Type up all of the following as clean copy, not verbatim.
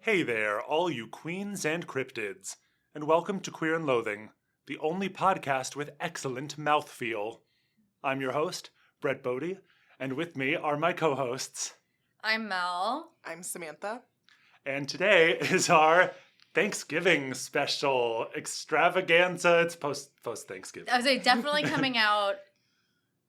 Hey there, all you queens and cryptids, and welcome to Queer Loathing, the only podcast with excellent mouthfeel. I'm your host, Brett Bodie, and with me are my co-hosts. I'm Mel. I'm Samantha. And today is our Thanksgiving special extravaganza. It's post-Thanksgiving. I was definitely coming out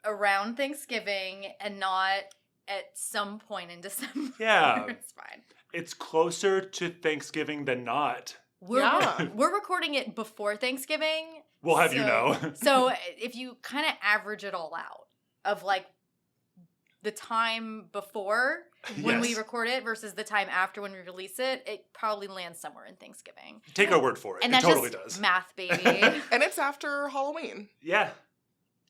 around Thanksgiving and not at some point in December. Yeah. It's fine. It's closer to Thanksgiving than not. We're recording it before Thanksgiving. We'll have you know. So if you kind of average it all out of like the time before when we record it versus the time after when we release it, it probably lands somewhere in Thanksgiving. Take our word for it. And it that's totally just does. Math, baby. And it's after Halloween. Yeah.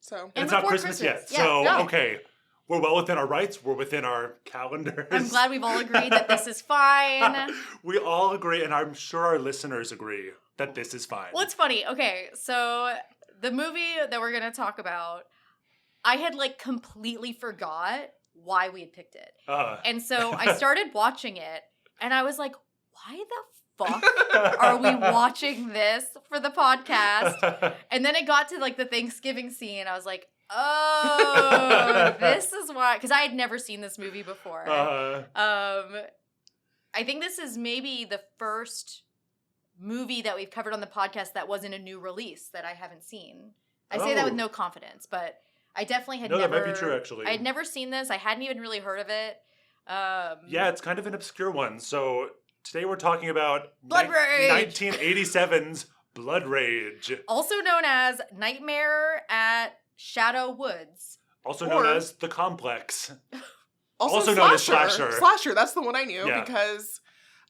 So And it's not Christmas yet. Yeah. So, okay. We're well within our rights. We're within our calendars. I'm glad we've all agreed that this is fine. We all agree, and I'm sure our listeners agree that this is fine. Well, it's funny. Okay, so the movie that we're going to talk about, I had like completely forgot why we had picked it. And so I started watching it, and I was like, why the fuck are we watching this for the podcast? And then it got to like the Thanksgiving scene. I was like, oh, this is why. Because I had never seen this movie before. I think this is maybe the first movie that we've covered on the podcast that wasn't a new release that I haven't seen. I say that with no confidence, but I definitely had never. That might be true, actually. I had never seen this. I hadn't even really heard of it. Yeah, it's kind of an obscure one. So today we're talking about Blood Rage! 1987's Blood Rage. Also known as Nightmare at Shadow Woods. Also known as The Complex. Also known as Slasher. Slasher, that's the one I knew because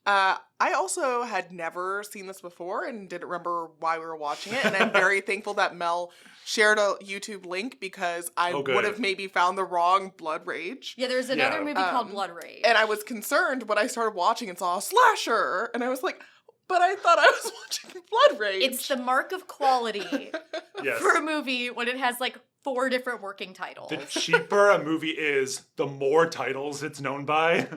I also had never seen this before and didn't remember why we were watching it. And I'm very thankful that Mel shared a YouTube link because I would have maybe found the wrong Blood Rage. Yeah, there's another movie called Blood Rage. And I was concerned when I started watching and saw a slasher. And I was like, but I thought I was watching Blood Rage. It's the mark of quality for a movie when it has like 4 different working titles. The cheaper a movie is, the more titles it's known by.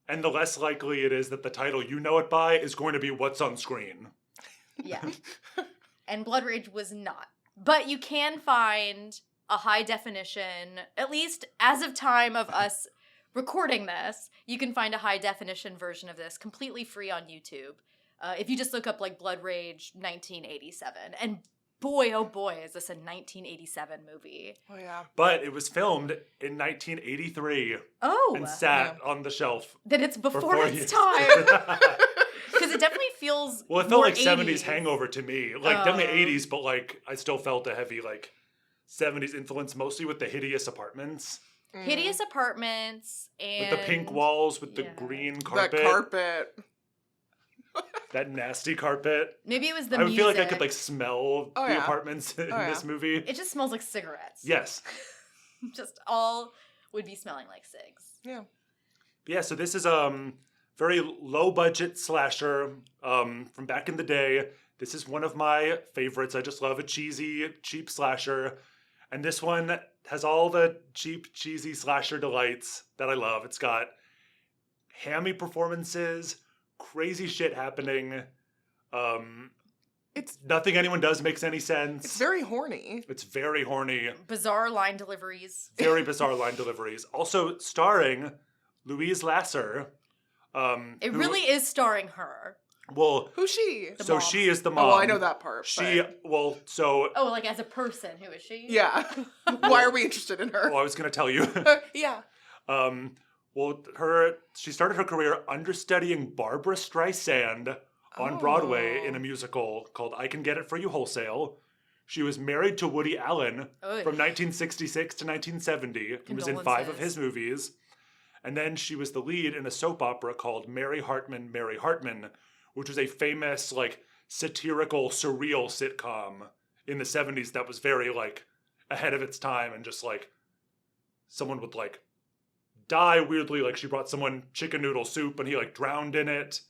And the less likely it is that the title you know it by is going to be what's on screen. Yeah. And Blood Rage was not. But you can find a high definition, at least as of time of us recording this, you can find a high definition version of this completely free on YouTube. If you just look up like Blood Rage 1987. And boy, oh boy, is this a 1987 movie. Oh, yeah. But it was filmed in 1983. Oh. And sat on the shelf. Then it's before its time. Because it definitely feels Well, it felt more like 80s. 70s hangover to me. Like, definitely 80s, but like, I still felt a heavy, like, 70s influence, mostly with the hideous apartments. Hideous apartments and... With the pink walls, with the green carpet. That carpet. That nasty carpet. Maybe it was the music. music. I feel like I could like smell the apartments in this movie. It just smells like cigarettes. Yes. Just all would be smelling like cigs. Yeah. Yeah, so this is very low budget slasher from back in the day. This is one of my favorites. I just love a cheesy, cheap slasher. And this one has all the cheap, cheesy slasher delights that I love. It's got hammy performances, crazy shit happening. It's nothing anyone does makes any sense. It's very horny. It's very horny. Bizarre line deliveries. Very bizarre line deliveries. Also starring Louise Lasser. It really is starring her. Well, who's she? So she is the mom. Oh, well, I know that part. Oh, like as a person, who is she? Yeah. Why are we interested in her? Well, I was going to tell you. Yeah. She started her career understudying Barbra Streisand on Broadway in a musical called I Can Get It For You Wholesale. She was married to Woody Allen from 1966 to 1970 and was in 5 of his movies. And then she was the lead in a soap opera called Mary Hartman, Mary Hartman, which was a famous, like, satirical, surreal sitcom in the 70s that was very, like, ahead of its time and just, like, someone would, like, die weirdly. Like, she brought someone chicken noodle soup and he, like, drowned in it.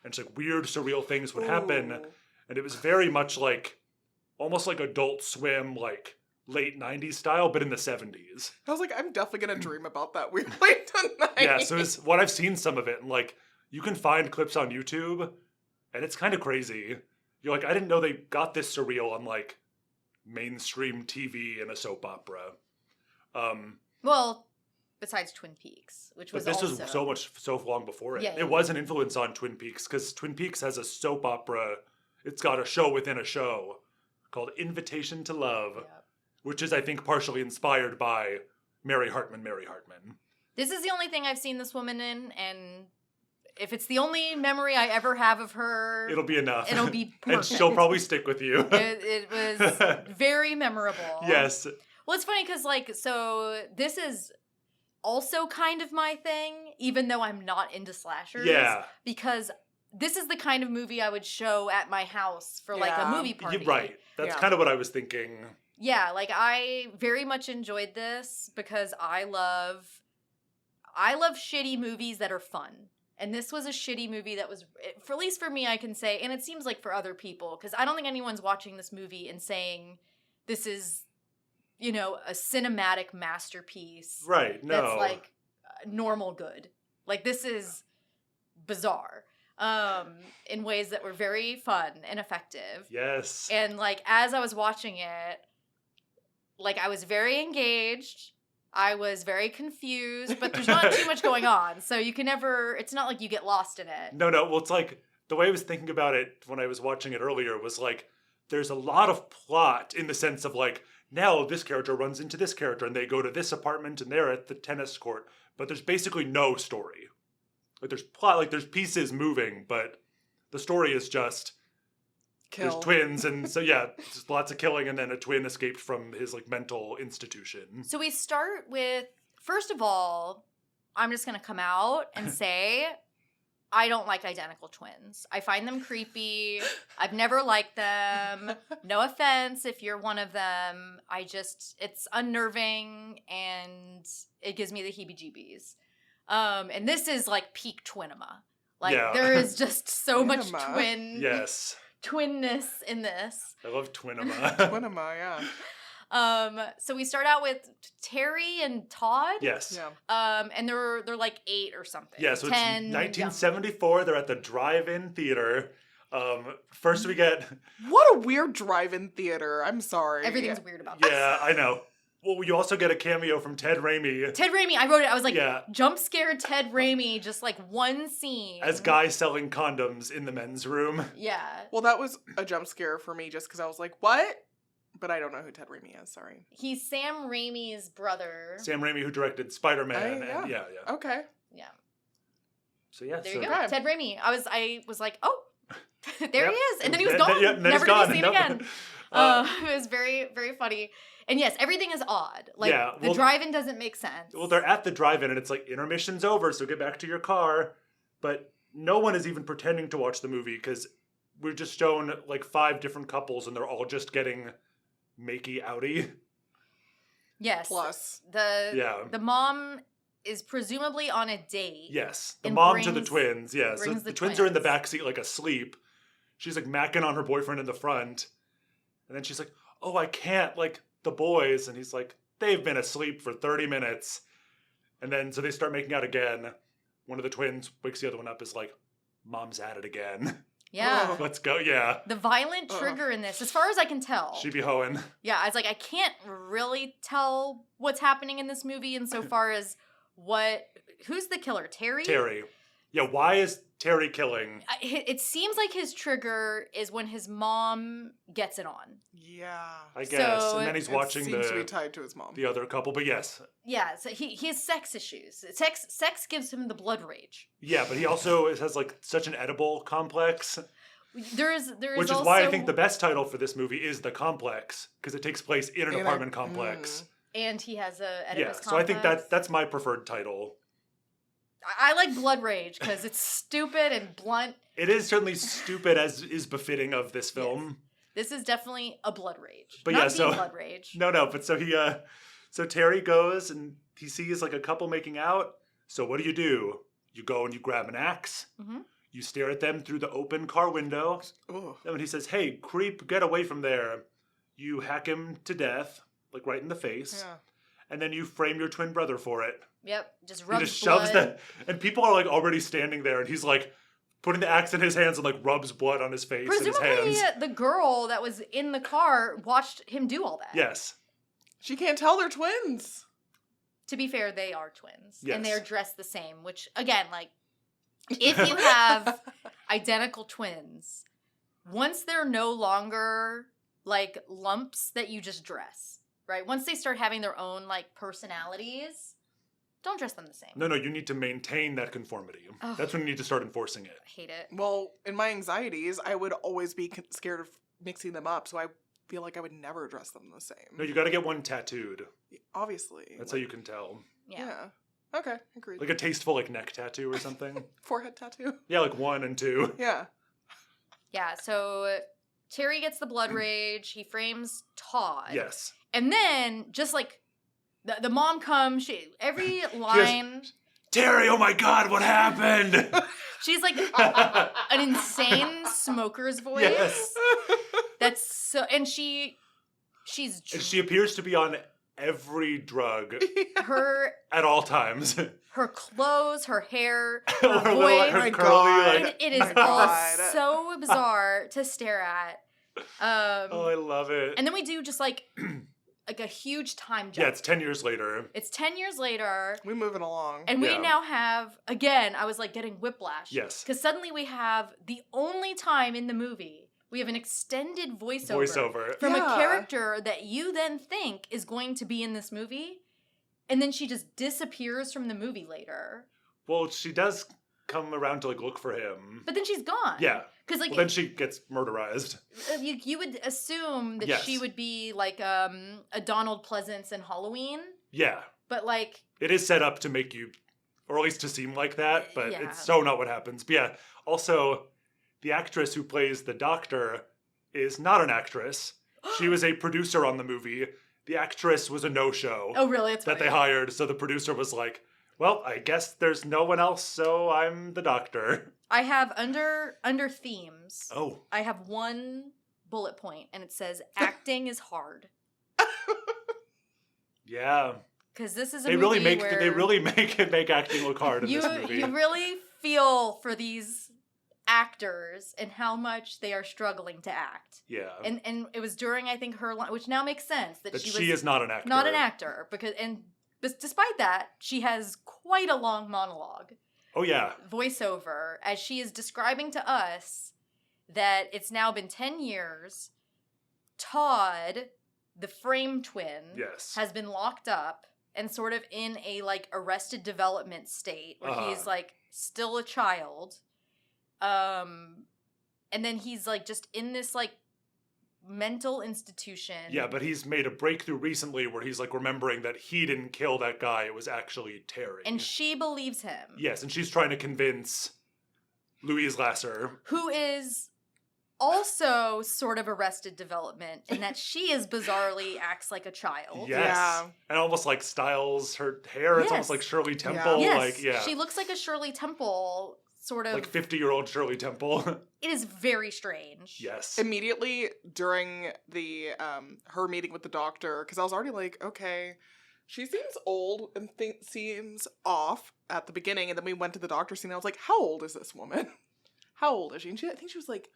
And just, like, weird, surreal things would happen. And it was very much, like, almost like Adult Swim, like, late 90s style, but in the 70s. I was like, I'm definitely going to dream about that weirdly tonight. Yeah, so it's what I've seen some of it, and, like, you can find clips on YouTube, and it's kind of crazy. You're like, I didn't know they got this surreal on, like, mainstream TV in a soap opera. Well, besides Twin Peaks, which was But this was so long before it. Yeah, it was an influence on Twin Peaks, because Twin Peaks has a soap opera. It's got a show within a show called Invitation to Love, which is, I think, partially inspired by Mary Hartman. This is the only thing I've seen this woman in, and if it's the only memory I ever have of her, it'll be enough. It'll be perfect. And she'll probably stick with you. It was very memorable. Yes. Well, it's funny because, like, so this is also kind of my thing, even though I'm not into slashers. Yeah. Because this is the kind of movie I would show at my house for, like, a movie party. Right. That's kind of what I was thinking. Yeah, like, I very much enjoyed this because I love shitty movies that are fun. And this was a shitty movie that was, for at least for me, I can say, and it seems like for other people, because I don't think anyone's watching this movie and saying this is, you know, a cinematic masterpiece. Right, no. That's, like, normal good. Like, this is bizarre in ways that were very fun and effective. Yes. And, like, as I was watching it, like, I was very engaged. I was very confused, but there's not too much going on. So you can never, it's not like you get lost in it. No. Well, it's like, the way I was thinking about it when I was watching it earlier was like, there's a lot of plot in the sense of like, now this character runs into this character and they go to this apartment and they're at the tennis court. But there's basically no story. Like there's plot, like there's pieces moving, but the story is just there's twins, and so just lots of killing, and then a twin escaped from his like mental institution. So we start with, first of all, I'm just gonna come out and say I don't like identical twins. I find them creepy. I've never liked them. No offense if you're one of them. It's unnerving and it gives me the heebie-jeebies. And this is like peak twinema. Like there is just so much twinness in this. I love twinema. Twinema, yeah. So we start out with Terry and Todd. Yes. Yeah. And they're like 8 or something. Yeah, so it's 1974. They're at the drive-in theater. First we get... What a weird drive-in theater. I'm sorry. Everything's weird about this. Yeah, I know. Well, you also get a cameo from Ted Raimi. Ted Raimi, I wrote it. I was like, jump scare Ted Raimi, just like one scene. As guys selling condoms in the men's room. Yeah. Well, that was a jump scare for me just because I was like, what? But I don't know who Ted Raimi is, sorry. He's Sam Raimi's brother. Sam Raimi, who directed Spider-Man. Okay. Yeah. So yeah. There you go. Ted Raimi. I was like, oh, there he is. And then he was gone. Never to be seen again. It was very, very funny. And yes, everything is odd. Like, the drive-in doesn't make sense. Well, they're at the drive-in, and it's like, intermission's over, so get back to your car. But no one is even pretending to watch the movie, because we're just shown, like, 5 different couples, and they're all just getting makey-outy. Yes. Plus. The mom is presumably on a date. Yes. The mom to the twins, yes. So the twins are in the backseat, like, asleep. She's, like, macking on her boyfriend in the front. And then she's like, oh, I can't, like... the boys, and he's like, they've been asleep for 30 minutes. And then, so they start making out again. One of the twins wakes the other one up, is like, mom's at it again. Yeah. Let's go, yeah. The violent trigger in this, as far as I can tell. She be hoeing. Yeah, I was like, I can't really tell what's happening in this movie insofar as who's the killer, Terry? Terry. Yeah, why is Terry killing? It seems like his trigger is when his mom gets it on. Yeah. I guess. So, and then he's watching seems to be tied to his mom. The other couple, but yes. Yeah, so he has sex issues. Sex gives him the blood rage. Yeah, but he also has like such an edible complex. There is Which is why I think the best title for this movie is The Complex, because it takes place in an apartment complex. And he has a Oedipus complex. So I think that's my preferred title. I like Blood Rage because it's stupid and blunt. It is certainly stupid, as is befitting of this film. Yes. This is definitely a Blood Rage. But Not Blood Rage. No, but so Terry goes and he sees like a couple making out. So what do? You go and you grab an axe. Mm-hmm. You stare at them through the open car window. Ooh. Then when he says, hey, creep, get away from there, you hack him to death, like right in the face. Yeah. and then you frame your twin brother for it. Yep, just rubs He just blood. shoves that, and people are like already standing there, and he's like putting the axe in his hands and like rubs blood on his face and his Presumably, hands. the girl that was in the car watched him do all that. Yes. She can't tell they're twins. To be fair, they are twins. Yes. And they're dressed the same, which, again, like, if you have identical twins, once they're no longer, like, lumps that you just dress, right? Once they start having their own, like, personalities, don't dress them the same. No, you need to maintain that conformity. Oh. That's when you need to start enforcing it. I hate it. Well, in my anxieties, I would always be scared of mixing them up, so I feel like I would never dress them the same. No, you got to get one tattooed. Obviously. That's how you can tell. Yeah. Okay, agreed. Like a tasteful like neck tattoo or something. Forehead tattoo. Yeah, like 1 and 2. Yeah. Yeah, so Terry gets the blood rage. He frames Todd. Yes. And then, just like, the mom comes, every line... Terry, oh my God, what happened? She's like an insane smoker's voice. Yes. That's so, and she appears to be on every drug her at all times. Her clothes, her hair, Or her little, voice. her my curly, God. like, It is My all God. so bizarre to stare at. oh, I love it. And then we do just like a huge time jump. Yeah, it's 10 years later. It's 10 years later. We're moving along. And we Yeah. now have, again, I was like getting whiplash. Yes. Because suddenly we have the only time in the movie we have an extended voiceover. From a Yeah. character that you then think is going to be in this movie. And then she just disappears from the movie later. Well, she does come around to like look for him. But then she's gone. Yeah. Because like Well, then she gets murderized. you would assume that Yes. she would be like a Donald Pleasance in Halloween. Yeah. But like It is set up to make you, or at least to seem like that, but Yeah. it's so not what happens. But yeah, also, the actress who plays the doctor is not an actress. She was a producer on the movie. The actress was a no-show oh really? It's that they hired, so the producer was like, well, I guess there's no one else, so I'm the doctor. I have under themes. Oh. I have one bullet point, and it says acting is hard. Yeah. Because this is a They movie really where make acting look hard in this movie. you really feel for these actors and how much they are struggling to act. Yeah. And it was during, I think, her line, which now makes sense that she is not an actor. not an actor but despite that, she has quite a long monologue. Oh yeah. Voiceover as she is describing to us that it's now been 10 years. Todd, the frame twin, Yes. has been locked up and sort of in a like arrested development state where he's like still a child. And then he's like just in this like mental institution. Yeah, but he's made a breakthrough recently where he's like remembering that he didn't kill that guy, it was actually Terry. And she believes him. Yes, and she's trying to convince Louise Lasser. Who is also sort of arrested development in that she is bizarrely acts like a child. Yes. Yeah. And almost like styles her hair. It's Yes. almost like Shirley Temple. Yes, Like, yeah. she looks like a Shirley Temple sort of. Like 50-year-old Shirley Temple. It is very strange. Yes. Immediately during the her meeting with the doctor, because I was already like, okay, she seems old and seems off at the beginning, and then we went to the doctor scene. And I was like, how old is this woman? How old is she? And I think she was like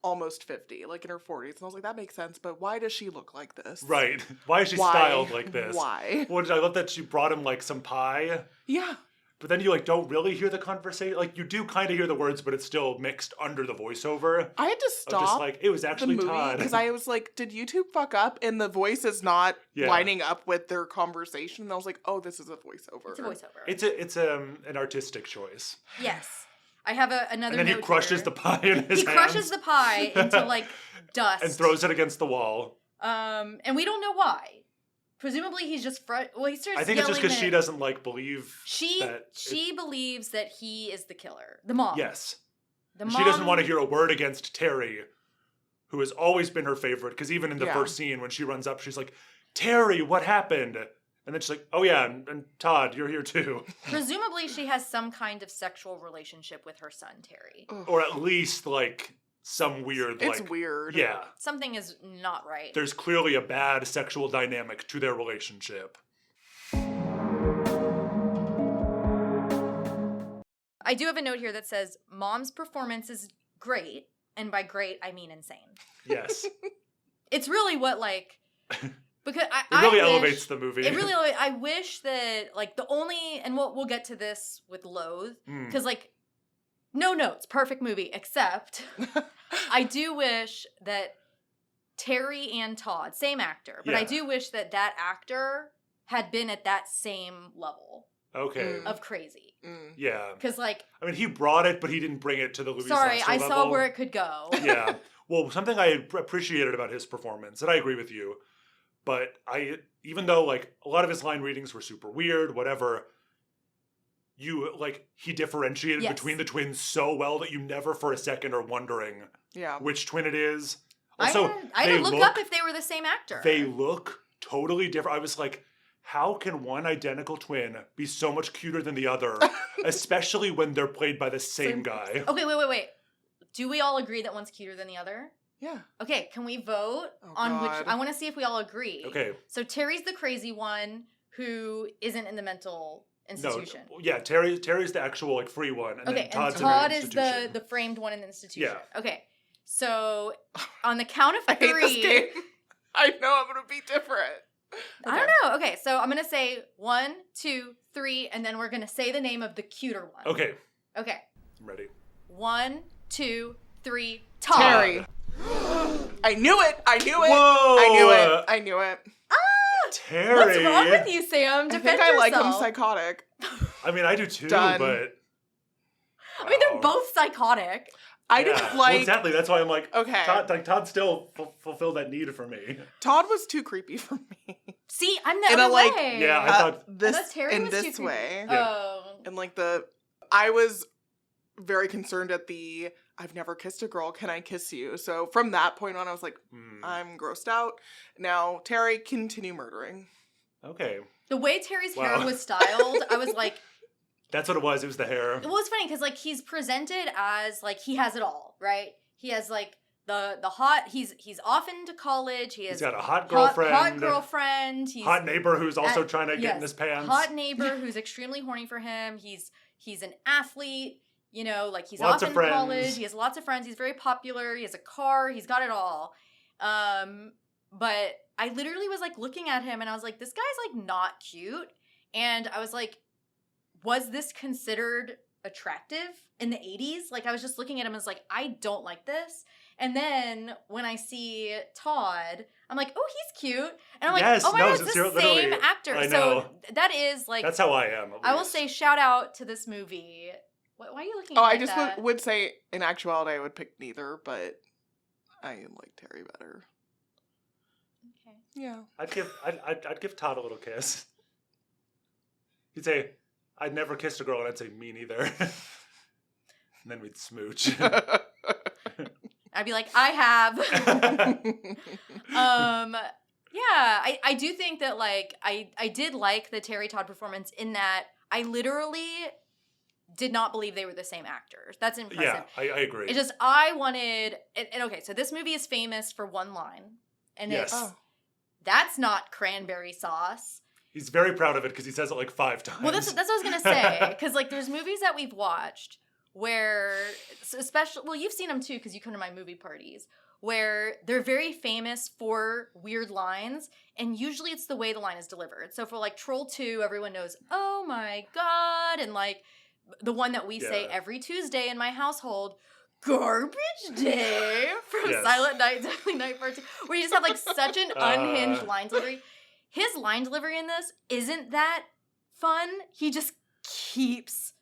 almost 50, like in her 40s. And I was like, that makes sense, but why does she look like this? Right. Why is she Why? styled like this? Why? Well, I love that she brought him like some pie. Yeah. But then you like don't really hear the conversation. Like you do kind of hear the words, but it's still mixed under the voiceover. I had to Of stop just like it was the actually movie Todd. because I was like, did YouTube fuck up? And the voice is not Yeah. lining up with their conversation. And I was like, oh, this is a voiceover. It's a voiceover. It's an artistic choice. Yes. I have another And then he note crushes here. the pie in his He hands. crushes the pie into like dust. and throws it against the wall. And we don't know why. Presumably he's just well, he starts I think it's just yelling because she that doesn't like believe She that believes that he is the killer. The mom. yes. The She doesn't want to hear a word against Terry, who has always been her favorite. Because even in the Yeah. first scene, when she runs up, she's like, Terry, what happened? And then she's like, oh yeah, and Todd, you're here too. Presumably she has some kind of sexual relationship with her son, Terry. Ugh. Or at least like some weird It's like weird. Something is not right. there's clearly a bad sexual dynamic to their relationship. I do have a note here that says, Mom's performance is great. And by great, I mean insane. Yes. It's really what, like... Because it really elevates the movie. It really, I wish that, like, the only... And we'll get to this with Loathe. Because, like, no notes. Perfect movie. Except, I do wish that Terry and Todd, same actor, but I do wish that actor had been at that same level. Okay. Of crazy. Yeah. Because, like... I mean, he brought it, but he didn't bring it to the Louis Sorry, Sasser I level. saw where it could go. Yeah. Well, something I appreciated about his performance, and I agree with you, but even though, like, a lot of his line readings were super weird, whatever, he differentiated between the twins so well that you never for a second are wondering which twin it is. Also, I had to look up if they were the same actor. They look totally different. I was like, how can one identical twin be so much cuter than the other, especially when they're played by the same guy? Okay, wait. Do we all agree that one's cuter than the other? Yeah. Okay, can we vote on which... I want to see if we all agree. Okay. So Terry's the crazy one who isn't in the mental institution. No, yeah, Terry's the actual, like, free one, and then Todd's Todd in the institution. is the framed one in the institution. Yeah. Okay, so on the count of three... I hate this game. I know I'm going to be different. I don't know. Okay, so I'm going to say 1, 2, 3, and then we're going to say the name of the cuter one. Okay. Okay. I'm ready. 1, 2, 3, Todd. Terry. I knew it. Whoa. I knew it. Terry. What's wrong with you, Sam? I think I like him psychotic. I mean, I do too, Done. but... I mean, they're both psychotic. I didn't like... Well, exactly. That's why I'm like, okay. Todd still fulfilled that need for me. Todd was too creepy for me. See, I'm the other way. Yeah, I thought... Terry was this too way. Creepy. Oh. And like I was very concerned at the... I've never kissed a girl. Can I kiss you? So from that point on, I was like, I'm grossed out. Now, Terry, continue murdering. Okay. The way Terry's hair was styled, I was like... That's what it was. It was the hair. Well, it's funny because, like, he's presented as, like, he has it all, right? He has, like, the hot... He's off into college. He's got a hot girlfriend. Hot girlfriend. Hot neighbor who's also trying to get in his pants. Hot neighbor who's extremely horny for him. He's an athlete. You know, like, he's lots off of in friends. college. He has lots of friends. He's very popular. He has a car. He's got it all. But I literally was, like, looking at him, and I was like, this guy's, like, not cute. And I was like, was this considered attractive in the 80s? Like, I was just looking at him and was like, I don't like this. And then when I see Todd, I'm like, oh, he's cute. And I'm like, oh my God, it's the same actor. I know. So that is, like... That's how I am. I will say shout out to this movie. Why are you looking at me I like just that? would say, in actuality, I would pick neither, but I like Terry better. Okay. Yeah. I'd give Todd a little kiss. He'd say, I'd never kissed a girl, and I'd say, me neither. And then we'd smooch. I'd be like, I have. Yeah, I do think that, like, I did like the Terry Todd performance in that I literally did not believe they were the same actors. That's impressive. Yeah, I agree. It's just, I wanted, and okay, so this movie is famous for one line. And it's, that's not cranberry sauce. He's very proud of it because he says it like 5 times. Well, that's what I was going to say. Because, like, there's movies that we've watched where, especially, well, you've seen them too because you come to my movie parties, where they're very famous for weird lines, and usually it's the way the line is delivered. So for, like, Troll 2, everyone knows, oh my God, and, like, the one that we say every Tuesday in my household, Garbage Day from Silent Night, Deadly Night Part 2, where you just have, like, such an unhinged line delivery. His line delivery in this isn't that fun. He just keeps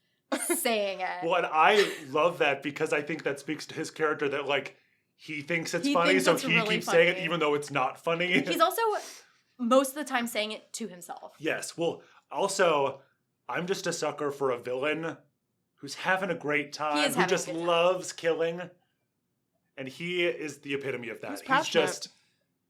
saying it. Well, and I love that because I think that speaks to his character that, like, he thinks it's funny, so he really keeps saying it even though it's not funny. He's also, most of the time, saying it to himself. Yes. Well, also, I'm just a sucker for a villain who's having a great time, who just loves killing. And he is the epitome of that.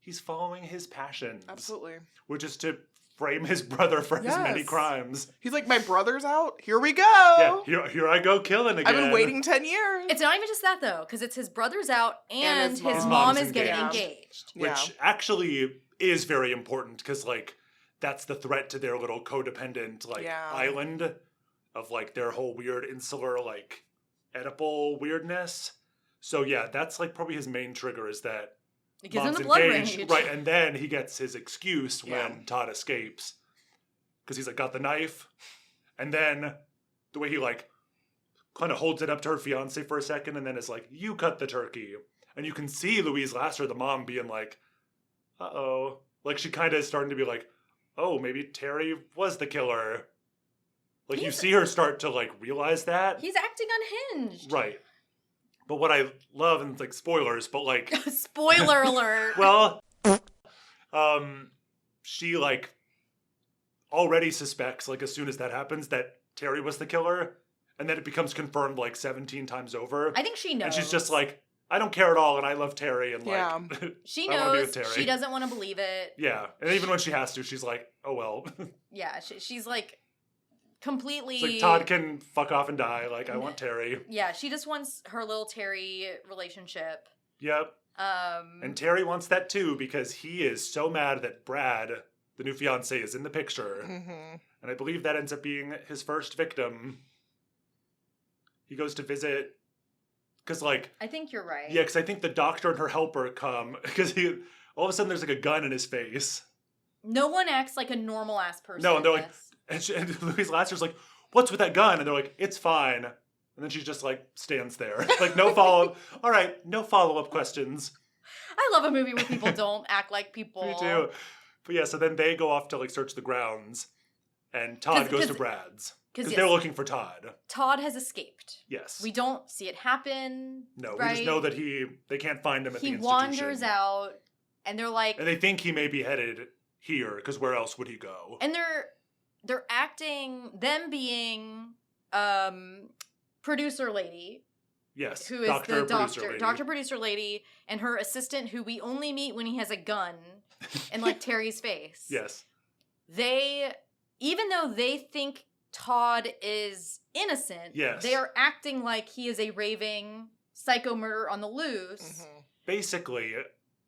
He's following his passions. Absolutely. Which is to frame his brother for his many crimes. He's like, my brother's out. Here we go. Yeah, here I go killing again. I've been waiting 10 years. It's not even just that, though, because it's his brother's out and his mom is getting engaged. Which actually is very important because, like, that's the threat to their little codependent, like, island. of like their whole weird insular like Oedipal weirdness. So yeah, that's like probably his main trigger is that it gives mom's him the blood engaged, rage. right? And then he gets his excuse when Todd escapes because he's like got the knife, and then the way he like kind of holds it up to her fiance for a second, and then is like, "You cut the turkey," and you can see Louise Lasser, the mom, being like, "Uh-oh," like she kind of is starting to be like, "Oh, maybe Terry was the killer." Like you see her start to like realize that he's acting unhinged, right? But what I love, and like spoilers, but like spoiler alert. Well, she like already suspects like as soon as that happens that Terry was the killer, and then it becomes confirmed like 17 times over. I think she knows. And she's just like, I don't care at all, and I love Terry, and like she I wanna be with knows. Terry. She doesn't want to believe it. Yeah, and even when she has to, she's like, oh well. Yeah, she's like completely. It's like Todd can fuck off and die. Like I want Terry. Yeah, she just wants her little Terry relationship. Yep. And Terry wants that too because he is so mad that Brad, the new fiance, is in the picture. Mm-hmm. And I believe that ends up being his first victim. He goes to visit because like I think you're right. Yeah, because I think the doctor and her helper come because he all of a sudden there's like a gun in his face. No one acts like a normal ass person. No, and they're like, and Louise Lasser's like, "What's with that gun?" And they're like, "It's fine." And then she just like stands there, like no follow up. All right, no follow up questions. I love a movie where people don't act like people. Me too. But yeah, so then they go off to like search the grounds, and Todd goes to Brad's because they're looking for Todd. Todd has escaped. Yes. We don't see it happen. No, right? we just know that they can't find him at the institution. He wanders out, and they're like, and they think he may be headed here because where else would he go? And they're acting them being producer lady. Yes, who is the doctor producer lady, and her assistant, who we only meet when he has a gun in like Terry's face. Yes, even though they think Todd is innocent, they are acting like he is a raving psycho murderer on the loose. Mm-hmm. Basically,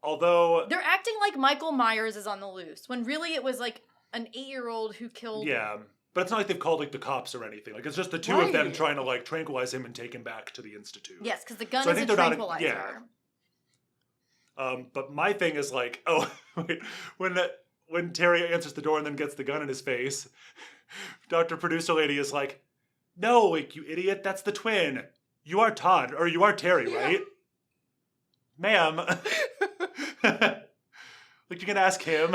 although they're acting like Michael Myers is on the loose when really it was like an 8-year-old who killed. Yeah. But it's not like they've called like the cops or anything. Like it's just the two of them trying to like tranquilize him and take him back to the institute. Yes, because the gun is a tranquilizer. But my thing is like, wait, when Terry answers the door and then gets the gun in his face, Dr. Producer Lady is like, "No, like you idiot, that's the twin. You are Todd, or you are Terry, right, ma'am?" Like you're gonna ask him,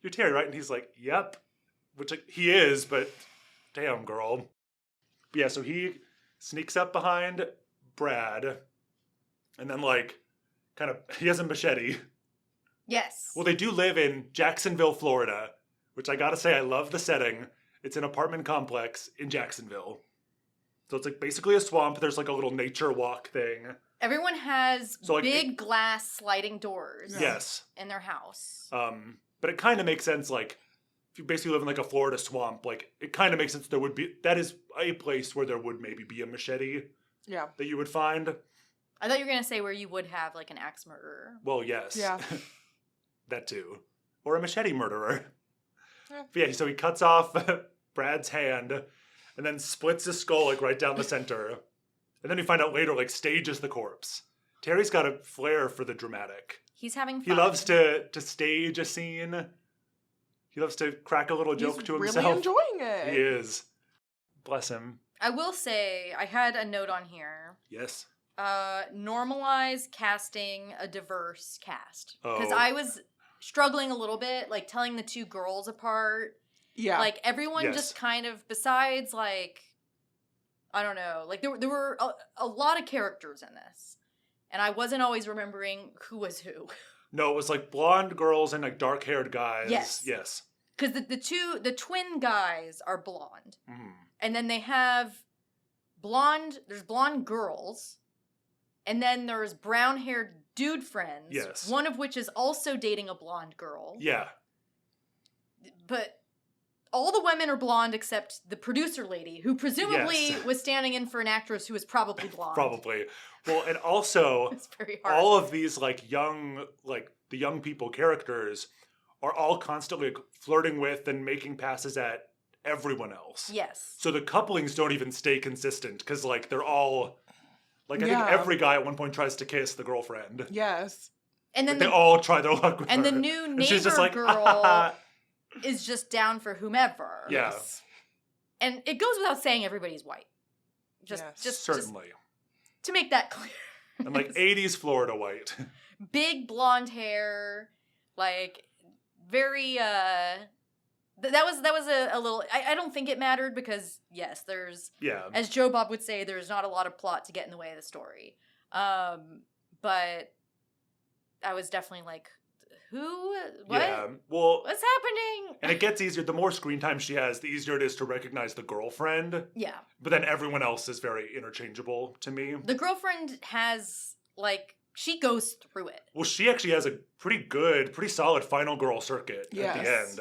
"You're Terry, right?" And he's like, "Yep." Which like, he is, but damn, girl. But yeah, so he sneaks up behind Brad, and then like, he has a machete. Yes. Well, they do live in Jacksonville, Florida, which I gotta say, I love the setting. It's an apartment complex in Jacksonville. So it's like basically a swamp. There's like a little nature walk thing. Everyone has big glass sliding doors. Yes. In their house. But it kind of makes sense, like, if you basically live in like a Florida swamp, like it kind of makes sense that is a place where there would maybe be a machete. Yeah. That you would find. I thought you were going to say where you would have like an axe murderer. Well, yes. Yeah. That too. Or a machete murderer. Yeah. But yeah, so he cuts off Brad's hand and then splits his skull like right down the center. And then we find out later like stages the corpse. Terry's got a flair for the dramatic. He's having fun. He loves to stage a scene. He loves to crack a little joke to himself. He's really enjoying it. He is. Bless him. I will say, I had a note on here. Yes. Normalize casting a diverse cast. Because I was struggling a little bit, like telling the two girls apart. Yeah. Like everyone just kind of, besides like, I don't know, like there were a lot of characters in this. And I wasn't always remembering who was who. No, it was like blonde girls and like dark-haired guys. Yes. Because the twin guys are blonde. Mm. And then they have there's blonde girls. And then there's brown-haired dude friends. Yes. One of which is also dating a blonde girl. Yeah. But all the women are blonde except the producer lady, who presumably was standing in for an actress who was probably blonde. Probably. Well, and also, it's very hard. All of these like young, like the young people characters are all constantly like, flirting with and making passes at everyone else. Yes. So the couplings don't even stay consistent because, like, they're all... Like, I think every guy at one point tries to kiss the girlfriend. Yes. And then they all try their luck with her. And the new neighbor she's just like, girl is just down for whomever. Yeah. Yes. And it goes without saying everybody's white. Just certainly. To make that clear. And like 80s Florida white. Big blonde hair, like very that was a little I don't think it mattered because yes, there's as Joe Bob would say, there's not a lot of plot to get in the way of the story. But I was definitely like, who? What? Yeah. Well, what's happening? And it gets easier. The more screen time she has, the easier it is to recognize the girlfriend. Yeah. But then everyone else is very interchangeable to me. The girlfriend has, like, she goes through it. Well, she actually has a pretty solid final girl circuit at the end.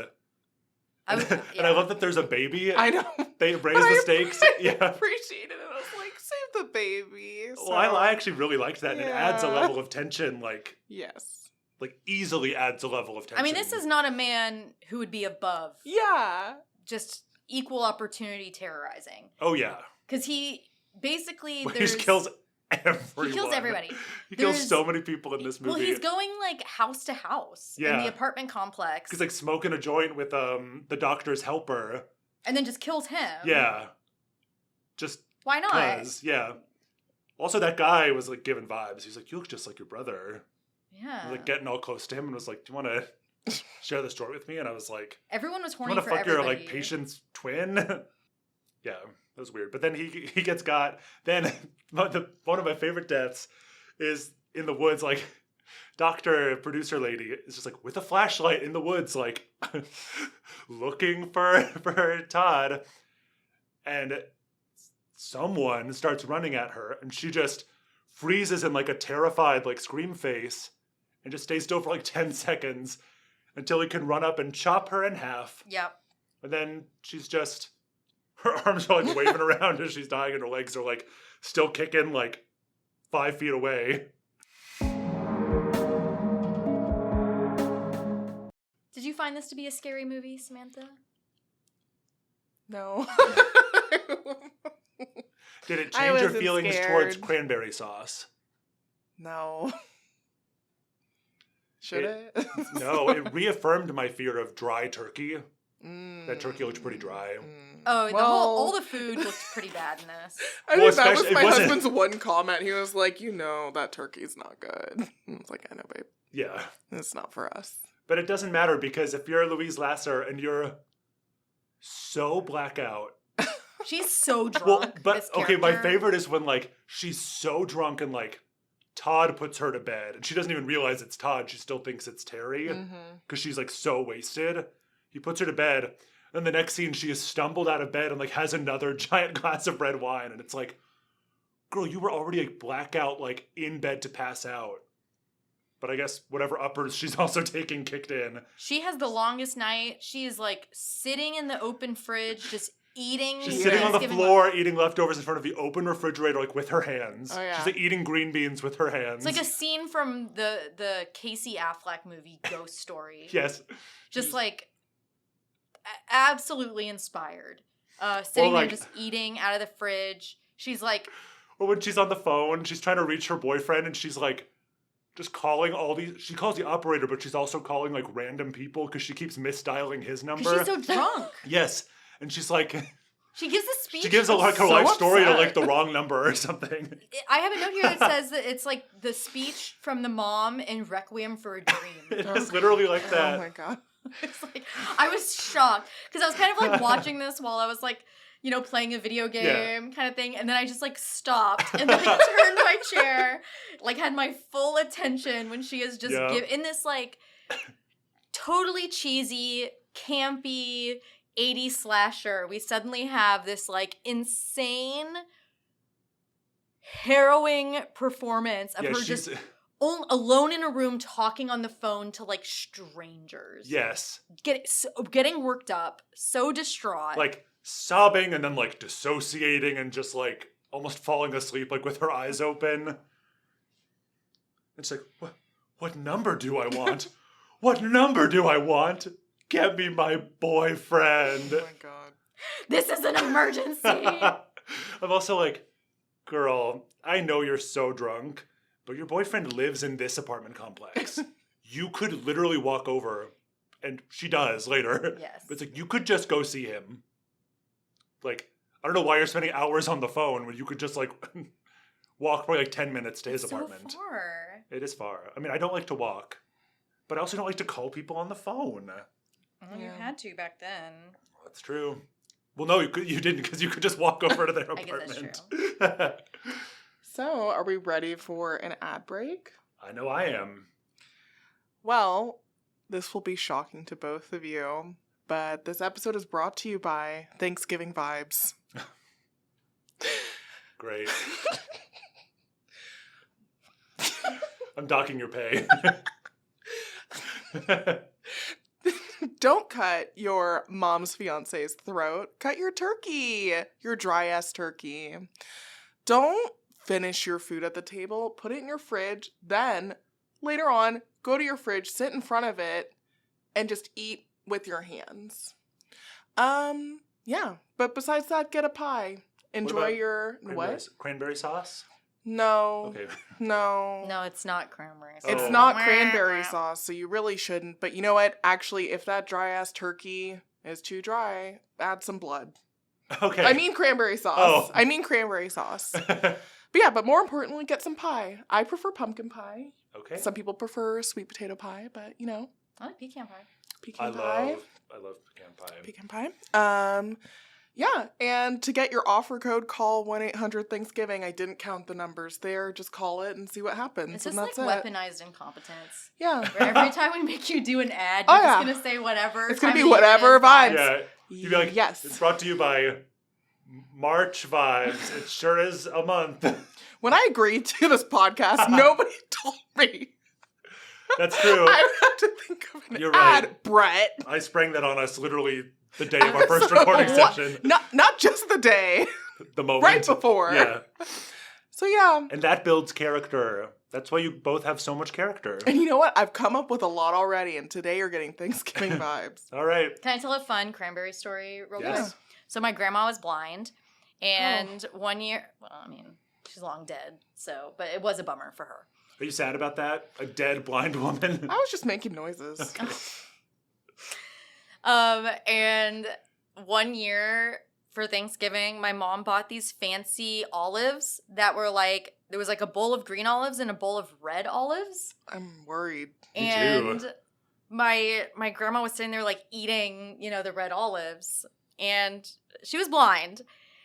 And I love that there's a baby. I know. They raise the stakes. I appreciated it. I was like, save the baby. So, well, I actually really liked that. And it adds a level of tension, like... Yes. Like, easily adds a level of tension. I mean, this is not a man who would be above. Yeah. Just equal opportunity terrorizing. Oh, yeah. Because he basically... He kills everyone. He kills everybody. He kills so many people in this movie. Well, he's going, like, house to house in the apartment complex. He's, like, smoking a joint with the doctor's helper. And then just kills him. Yeah. Just... Why not? 'Cause, yeah. Also, that guy was, like, giving vibes. He's like, you look just like your brother. Yeah. I was, like, getting all close to him and was like, do you want to share the story with me? And I was like... Everyone was horny for everybody. You want to fuck everybody. your, like, patient's twin? Yeah, that was weird. But then he gets got. Then one of my favorite deaths is in the woods, like, producer lady is just, like, with a flashlight in the woods, like, looking for Todd. And someone starts running at her, and she just freezes in, like, a terrified, like, scream face and just stays still for, like, 10 seconds until he can run up and chop her in half. Yep. And then she's just... Her arms are, like, waving around as she's dying, and her legs are, like, still kicking, like, 5 feet away. Did you find this to be a scary movie, Samantha? No. Did it change your feelings scared. towards cranberry sauce? No. Should it? No, it reaffirmed my fear of dry turkey. That turkey looked pretty dry. Oh, all the food looked pretty bad in this. I think that was my husband's one comment. He was like, that turkey's not good. I was like, I know, babe. Yeah. It's not for us. But it doesn't matter because if you're Louise Lasser and you're so blackout. She's so drunk. Well, but okay, my favorite is when, like, she's so drunk and, like, Todd puts her to bed and she doesn't even realize it's Todd. She still thinks it's Terry because she's, like, so wasted. He puts her to bed, and the next scene, she has stumbled out of bed and, like, has another giant glass of red wine, and it's like, girl, you were already, like, blackout, like, in bed to pass out. But I guess whatever uppers she's also taking kicked in. She has the longest night. She is, like, sitting in the open fridge, just eating. She's sitting on the floor, eating leftovers in front of the open refrigerator, like, with her hands. Oh, yeah. She's, like, eating green beans with her hands. It's like a scene from the Casey Affleck movie, Ghost Story. Yes. Just, like... absolutely inspired. Sitting there just eating out of the fridge. She's like... Or when she's on the phone, she's trying to reach her boyfriend and she's like, just calling all these... She calls the operator, but she's also calling, like, random people because she keeps misdialing his number. Because she's so drunk. Yes. And she's like... She gives a speech. She gives her life story to, like, the wrong number or something. I have a note here that says that it's, like, the speech from the mom in Requiem for a Dream. It is literally like that. Oh, my God. It's like, I was shocked because I was kind of like watching this while I was like, playing a video game kind of thing. And then I just like stopped and then I turned my chair, like had my full attention when she is just in this like totally cheesy, campy 80s slasher. We suddenly have this like insane, harrowing performance of her just... alone in a room talking on the phone to, like, strangers. Yes. Getting worked up, so distraught. Like, sobbing and then, like, dissociating and just, like, almost falling asleep, like, with her eyes open. It's like, what number do I want? What number do I want? Get me my boyfriend. Oh, my God. This is an emergency. I'm also like, girl, I know you're so drunk, but your boyfriend lives in this apartment complex. You could literally walk over, and she does later. Yes. But it's like, you could just go see him. Like, I don't know why you're spending hours on the phone when you could just, like, walk probably, like, 10 minutes to his apartment. So far. It is far. I mean, I don't like to walk, but I also don't like to call people on the phone. Well, you had to back then. That's true. Well, no, you didn't, because you could just walk over to their apartment. I guess that's true. So, are we ready for an ad break? I know I am. Well, this will be shocking to both of you, but this episode is brought to you by Thanksgiving Vibes. Great. I'm docking your pay. Don't cut your mom's fiance's throat. Cut your turkey. Your dry-ass turkey. Don't finish your food at the table. Put it in your fridge. Then, later on, go to your fridge, sit in front of it, and just eat with your hands. Yeah. But besides that, get a pie. Enjoy your... What? Cranberry sauce? No. Okay. No. No, it's not cranberry sauce. It's not cranberry sauce, so you really shouldn't. But you know what? Actually, if that dry-ass turkey is too dry, add some blood. Okay. I mean cranberry sauce. Oh. I mean cranberry sauce. But yeah, but more importantly, get some pie. I prefer pumpkin pie. Okay. Some people prefer sweet potato pie, but you know. I like pecan pie. I love pecan pie. Pecan pie. Yeah, and to get your offer code, call 1-800-THANKSGIVING. I didn't count the numbers there. Just call it and see what happens. It's just and like that's weaponized incompetence. Yeah. Where every time we make you do an ad, you're just going to say whatever. It's going to be whatever vibes. Yeah. You'd be like, yes. It's brought to you by March Vibes. It sure is a month. When I agreed to this podcast, nobody told me. That's true. I have to think of an You're ad, right. Brett. I sprang that on us literally the day of our first recording session. Not just the day. The moment. Right before. Yeah. So yeah. And that builds character. That's why you both have so much character. And you know what? I've come up with a lot already, and today you're getting Thanksgiving vibes. All right. Can I tell a fun cranberry story real quick? Yes. So my grandma was blind, and one year, well, I mean, she's long dead, but it was a bummer for her. Are you sad about that? A dead blind woman? I was just making noises. Okay. And one year for Thanksgiving, my mom bought these fancy olives that were like, there was like a bowl of green olives and a bowl of red olives. I'm worried. Me and too. my grandma was sitting there like eating, the red olives, and she was blind.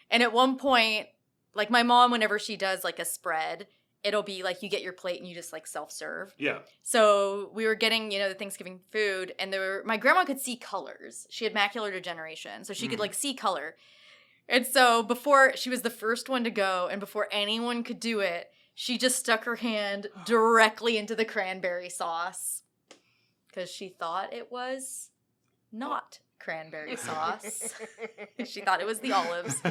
And at one point, like my mom, whenever she does like a spread, it'll be like you get your plate and you just like self-serve. Yeah. So we were getting, the Thanksgiving food, and my grandma could see colors. She had macular degeneration, so she could like see color. And so before, she was the first one to go, and before anyone could do it, she just stuck her hand directly into the cranberry sauce because she thought it was not cranberry sauce. She thought it was the olives.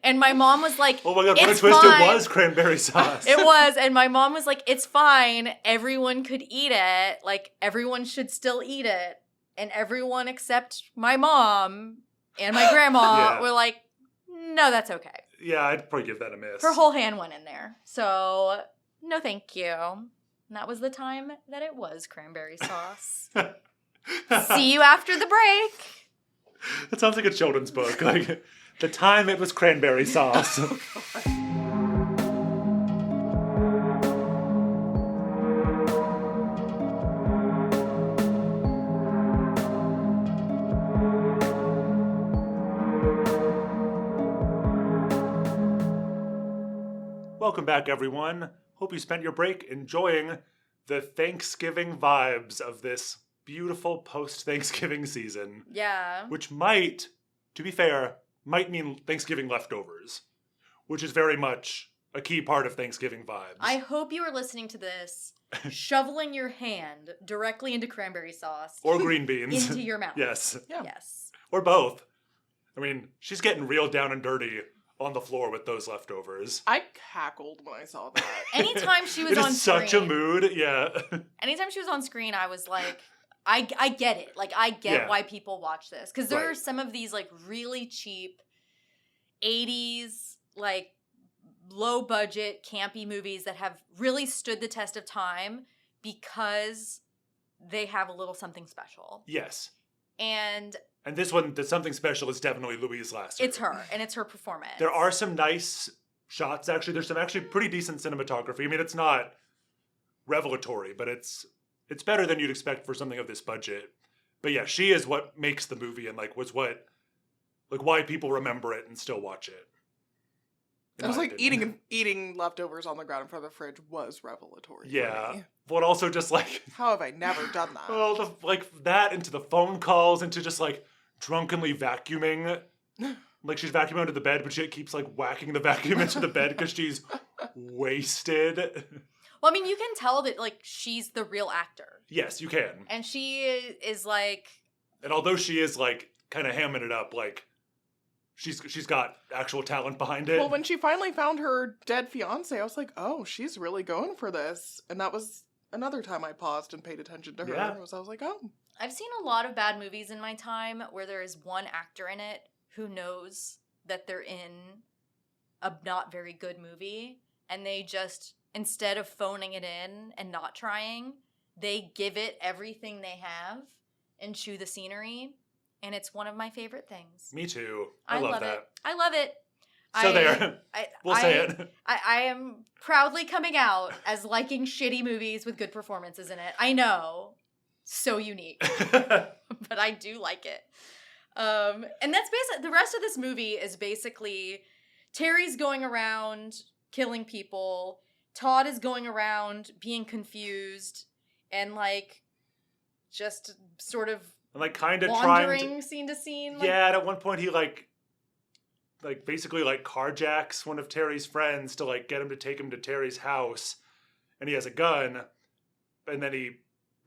And my mom was like, oh my God, what a it's twist fine. It was cranberry sauce. It was. And my mom was like, it's fine. Everyone could eat it. Like, everyone should still eat it. And everyone except my mom and my grandma were like, no, that's okay. Yeah, I'd probably give that a miss. Her whole hand went in there. So, no thank you. And that was the time that it was cranberry sauce. See you after the break. That sounds like a children's book. Like, the time it was cranberry sauce. Welcome back, everyone. Hope you spent your break enjoying the Thanksgiving vibes of this beautiful post-Thanksgiving season. Yeah. Which might, to be fair, might mean Thanksgiving leftovers, which is very much a key part of Thanksgiving vibes. I hope you are listening to this, shoveling your hand directly into cranberry sauce. Or green beans. Into your mouth. Yes. Yeah. Yes. Or both. I mean, she's getting real down and dirty on the floor with those leftovers. I cackled when I saw that. Anytime she was it on is screen. such a mood, yeah. Anytime she was on screen, I was like, I get it. Like, I get why people watch this. Because there are some of these, like, really cheap 80s, like, low-budget, campy movies that have really stood the test of time because they have a little something special. Yes. And this one, the something special is definitely Louise Lasser. It's her, and it's her performance. There are some nice shots, actually. There's some actually pretty decent cinematography. I mean, it's not revelatory, but it's better than you'd expect for something of this budget. But yeah, she is what makes the movie and, like, was what, like, why people remember it and still watch it. It was like eating leftovers on the ground in front of the fridge was revelatory. Yeah. For me. But also just like... How have I never done that? Well, like that into the phone calls, into just like drunkenly vacuuming. Like she's vacuuming under the bed, but she keeps like whacking the vacuum into the bed because she's wasted. Well, I mean, you can tell that like she's the real actor. Yes, you can. And she is like... And although she is like kind of hamming it up, like... She's got actual talent behind it. Well, when she finally found her dead fiance, I was like, oh, she's really going for this. And that was another time I paused and paid attention to her. Yeah. I was like, oh. I've seen a lot of bad movies in my time where there is one actor in it who knows that they're in a not very good movie. And they just, instead of phoning it in and not trying, they give it everything they have and chew the scenery. And it's one of my favorite things. Me too. I love that. I love it. So there. We'll say it. I am proudly coming out as liking shitty movies with good performances in it. I know. So unique. But I do like it. And that's basically, the rest of this movie is basically Terry's going around killing people. Todd is going around being confused and like just sort of like kind of wandering scene to scene. Like, yeah, and at one point he like basically like carjacks one of Terry's friends to like get him to take him to Terry's house, and he has a gun, and then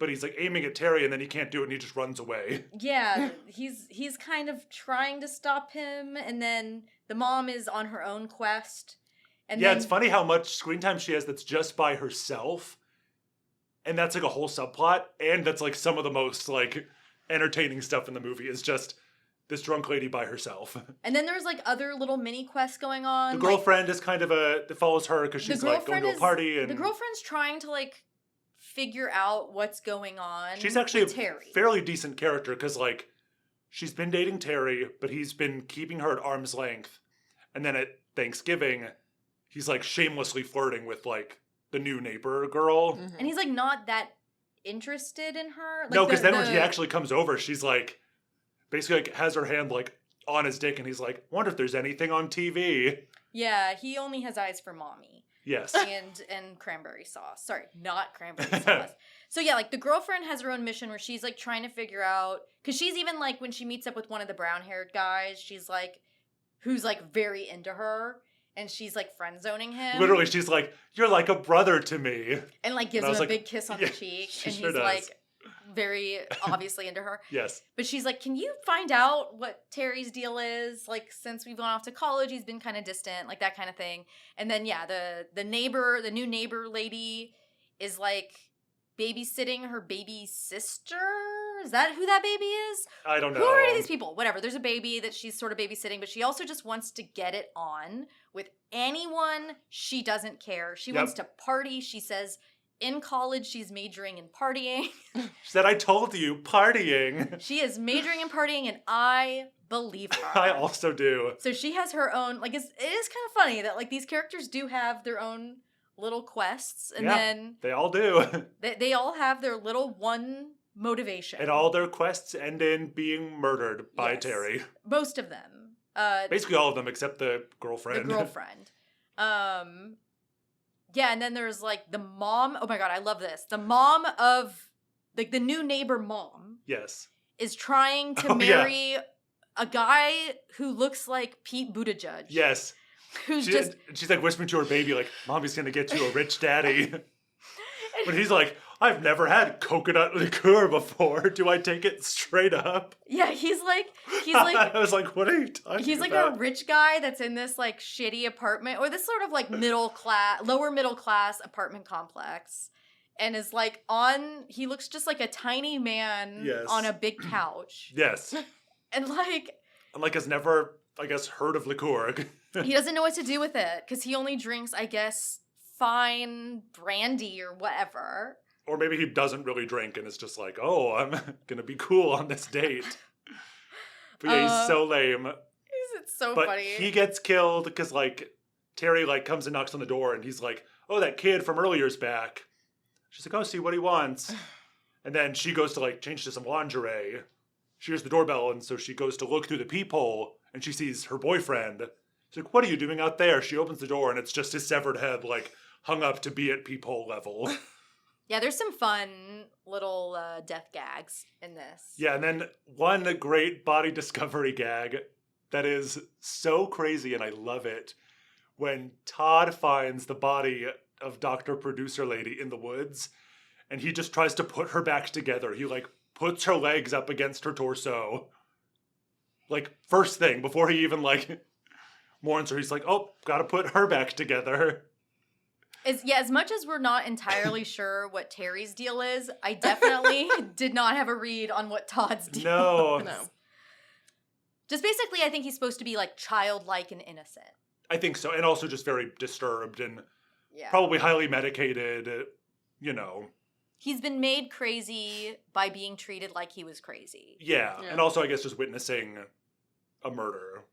he's like aiming at Terry, and then he can't do it, and he just runs away. Yeah, he's kind of trying to stop him, and then the mom is on her own quest. And yeah, it's funny how much screen time she has that's just by herself, and that's like a whole subplot, and that's like some of the most like entertaining stuff in the movie is just this drunk lady by herself. And then there's like other little mini quests going on. The girlfriend is kind of that follows her because she's like going to a party. And the girlfriend's trying to like figure out what's going on. She's actually Terry. A fairly decent character because like she's been dating Terry, but he's been keeping her at arm's length. And then at Thanksgiving, he's like shamelessly flirting with like the new neighbor girl. Mm-hmm. And he's like not that interested in her. Like, no, because then when he actually comes over, she's like basically like has her hand like on his dick, and he's like, wonder if there's anything on TV. Yeah, he only has eyes for mommy. Yes. And cranberry sauce. Sorry, not cranberry sauce. So yeah, like the girlfriend has her own mission where she's like trying to figure out, because she's even like when she meets up with one of the brown-haired guys, she's like, who's like very into her. And she's like friend zoning him. Literally, she's like, "You're like a brother to me," and like gives him a big kiss on the cheek, and he's like very obviously into her. Yes, but she's like, "Can you find out what Terry's deal is? Like, since we've gone off to college, he's been kind of distant, like that kind of thing." And then yeah, the new neighbor lady is like babysitting her baby sister. Is that who that baby is? I don't know. Who are any of these people? Whatever. There's a baby that she's sort of babysitting, but she also just wants to get it on with anyone. She doesn't care. She wants to party. She says in college she's majoring in partying. She said, I told you, partying. She is majoring in partying, and I believe her. I also do. So she has her own, like, it is kind of funny that, like, these characters do have their own little quests, and then... they all do. They all have their little one motivation. And all their quests end in being murdered by Terry. Most of them. Basically all of them except the girlfriend. The girlfriend. Yeah, and then there's like the mom. Oh my god, I love this. The mom of like the new neighbor mom. Yes. Is trying to marry a guy who looks like Pete Buttigieg. Yes. She's like whispering to her baby like, Mommy's gonna get you a rich daddy. But he's like, I've never had coconut liqueur before. Do I take it straight up? Yeah, he's like I was like, what are you talking about? He's like a rich guy that's in this like shitty apartment or this sort of like lower middle class apartment complex. and is like he looks just like a tiny man on a big couch. Yes. And like has never, I guess, heard of liqueur. He doesn't know what to do with it because he only drinks, I guess, fine brandy or whatever. Or maybe he doesn't really drink and is just like, oh, I'm gonna be cool on this date. But yeah, he's so lame. It's so but funny. He gets killed because like Terry like comes and knocks on the door and he's like, oh, that kid from earlier's back. She's like, oh, see what he wants. And then she goes to like change to some lingerie. She hears the doorbell and so she goes to look through the peephole and she sees her boyfriend. She's like, what are you doing out there? She opens the door and it's just his severed head like hung up to be at peephole level. Yeah, there's some fun little death gags in this. Yeah, and then one great body discovery gag that is so crazy and I love it. When Todd finds the body of Dr. Producer Lady in the woods and he just tries to put her back together. He like puts her legs up against her torso. Like first thing before he even like mourns her, he's like, oh, gotta put her back together. As much as we're not entirely sure what Terry's deal is, I definitely did not have a read on what Todd's deal is. No. Just basically, I think he's supposed to be like childlike and innocent. I think so. And also just very disturbed and probably highly medicated, you know. He's been made crazy by being treated like he was crazy. Yeah. And also, I guess, just witnessing a murder.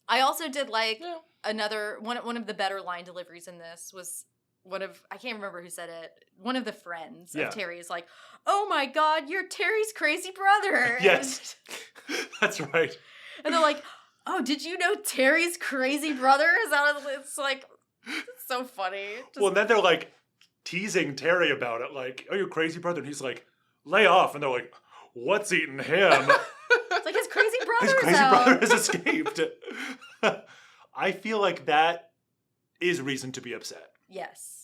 I also did like another, one of the better line deliveries in this was I can't remember who said it, one of the friends of Terry is like, oh my God, you're Terry's crazy brother. Yes, that's right. And they're like, oh, did you know Terry's crazy brother? It's like, it's so funny. Well, and then they're like teasing Terry about it, like, oh, your crazy brother. And he's like, lay off. And they're like, what's eating him? It's like his crazy brother brother has escaped. I feel like that is reason to be upset. Yes.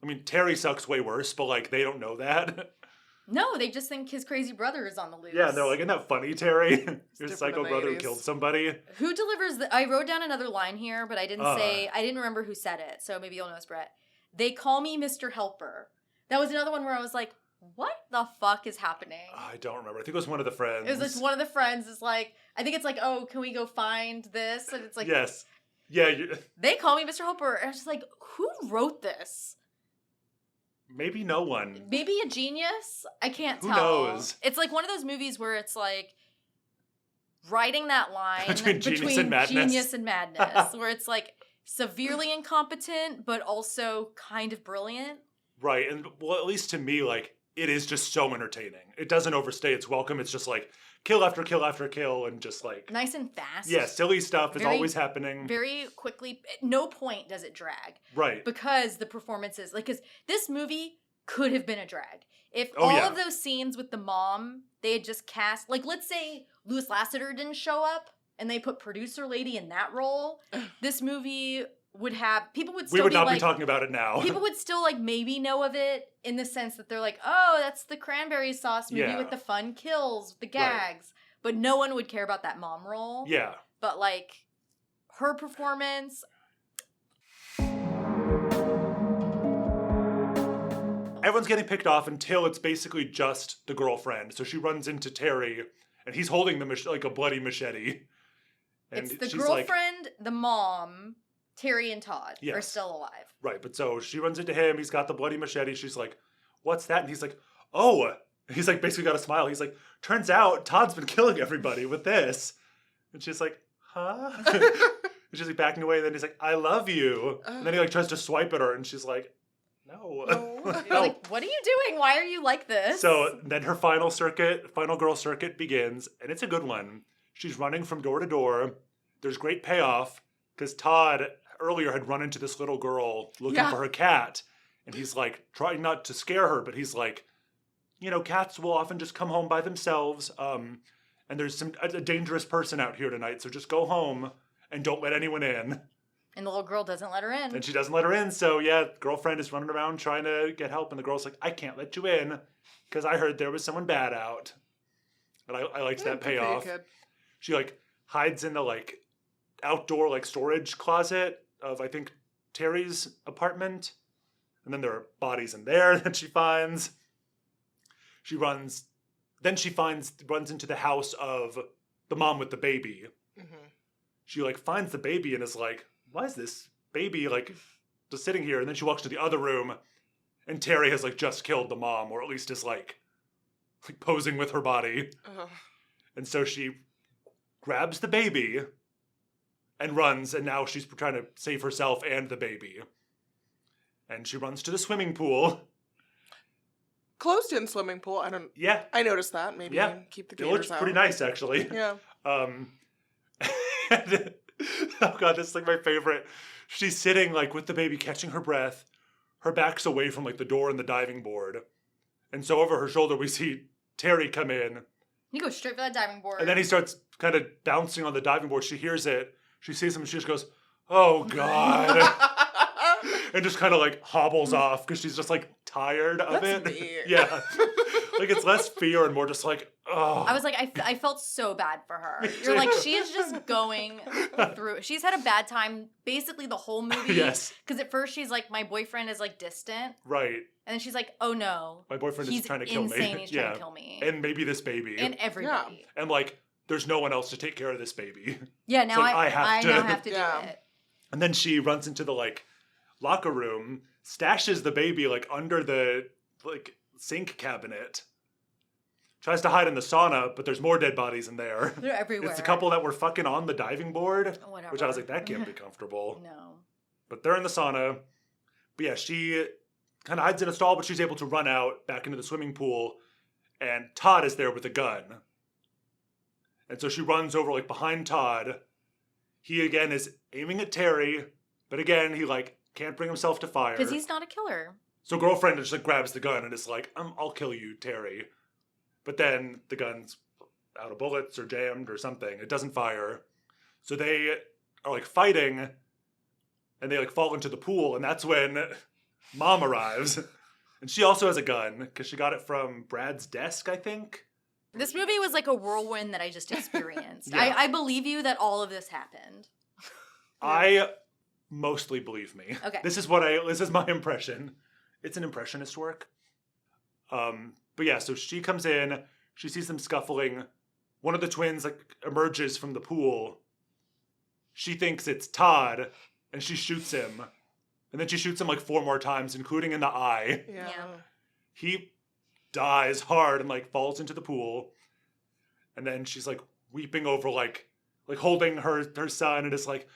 I mean, Terry sucks way worse, but like they don't know that. No, they just think his crazy brother is on the loose. Yeah, and they're like, isn't that funny, Terry? Your psycho brother who killed somebody. Who delivers I wrote down another line here, but I didn't remember who said it, so maybe you'll know, Brett. They call me Mr. Helper. That was another one where I was like, what the fuck is happening? I don't remember. I think it was one of the friends. It was like one of the friends is like, I think it's like, oh, can we go find this? And it's like, yes. Yeah. They call me Mr. Helper. And I was just like, who wrote this? Maybe no one. Maybe a genius? I can't tell. Who knows? It's like one of those movies where it's like writing that line between genius and madness, where it's like severely incompetent, but also kind of brilliant. Right. And well, at least to me, like, it is just so entertaining. It doesn't overstay its welcome. It's just like kill after kill after kill and just like... nice and fast. Yeah, silly stuff is always happening. Very quickly. At no point does it drag. Right. Because the performances... like, because this movie could have been a drag. If of those scenes with the mom, they had just cast... like, let's say Louis Lasseter didn't show up and they put Producer Lady in that role, this movie... would have people would still we would not be talking about it now. People would still like maybe know of it in the sense that they're like, oh, that's the cranberry sauce movie with the fun kills, the gags. Right. But no one would care about that mom role. Yeah. But like her performance. Everyone's getting picked off until it's basically just the girlfriend. So she runs into Terry and he's holding like a bloody machete. And it's the girlfriend, the mom, Terry and Todd are still alive. Right, but so she runs into him. He's got the bloody machete. She's like, what's that? And he's like, oh. He's like basically got a smile. He's like, turns out Todd's been killing everybody with this. And she's like, huh? And she's like backing away. And then he's like, I love you. And then he like tries to swipe at her. And she's like, no. You're like, what are you doing? Why are you like this? So then her final girl circuit begins. And it's a good one. She's running from door to door. There's great payoff because Todd earlier had run into this little girl looking for her cat. And he's like trying not to scare her, but he's like, you know, cats will often just come home by themselves. And there's a dangerous person out here tonight. So just go home and don't let anyone in. And the little girl doesn't let her in. And she doesn't let her in. So yeah, girlfriend is running around trying to get help. And the girl's like, I can't let you in because I heard there was someone bad out. And I liked that payoff. She like hides in the like outdoor like storage closet of I think Terry's apartment. And then there are bodies in there that she finds. She runs into the house of the mom with the baby. Mm-hmm. She like finds the baby and is like, why is this baby like just sitting here? And then she walks to the other room and Terry has like just killed the mom, or at least is like posing with her body. And so she grabs the baby and runs, and now she's trying to save herself and the baby. And she runs to the swimming pool. Closed-in swimming pool. Yeah. I noticed that. Maybe keep the gators out. It looks pretty nice, actually. Yeah. And, oh god, this is like my favorite. She's sitting like with the baby, catching her breath. Her back's away from like the door and the diving board. And so over her shoulder, we see Terry come in. He goes straight for that diving board. And then he starts kind of bouncing on the diving board. She hears it. She sees him and she just goes, oh god. And just kind of like hobbles off because she's just like tired of it. Weird. Yeah. Like it's less fear and more just like, oh. I was like, I felt so bad for her. You're like, she is just going through it. She's had a bad time basically the whole movie. Yes. Because at first she's like, my boyfriend is like distant. Right. And then she's like, oh no. My boyfriend is trying to kill me. He's insane. He's trying to kill me. And maybe this baby. And everybody. Yeah. And like, there's no one else to take care of this baby. Yeah, now so, like, I now have to do it. And then she runs into the like locker room, stashes the baby like under the like sink cabinet. Tries to hide in the sauna, but there's more dead bodies in there. They're everywhere. It's the couple that were fucking on the diving board. Whatever. Which I was like, that can't be comfortable. No. But they're in the sauna. But yeah, she kind of hides in a stall, but she's able to run out back into the swimming pool. And Todd is there with a gun. And so she runs over like behind Todd. He again is aiming at Terry. But again, he like can't bring himself to fire. Because he's not a killer. So girlfriend just like grabs the gun and is like, I'll kill you, Terry. But then the gun's out of bullets or jammed or something. It doesn't fire. So they are like fighting and they like fall into the pool. And that's when Mom arrives. And she also has a gun because she got it from Brad's desk, I think. This movie was like a whirlwind that I just experienced. Yeah. I believe you that all of this happened. I mostly believe me. Okay. This is my impression. It's an impressionist work. But yeah, so she comes in, she sees them scuffling. One of the twins like emerges from the pool. She thinks it's Todd, and she shoots him. And then she shoots him like 4 more times, including in the eye. Yeah. He dies hard and like falls into the pool. And then she's like weeping over like holding her son, and it's like,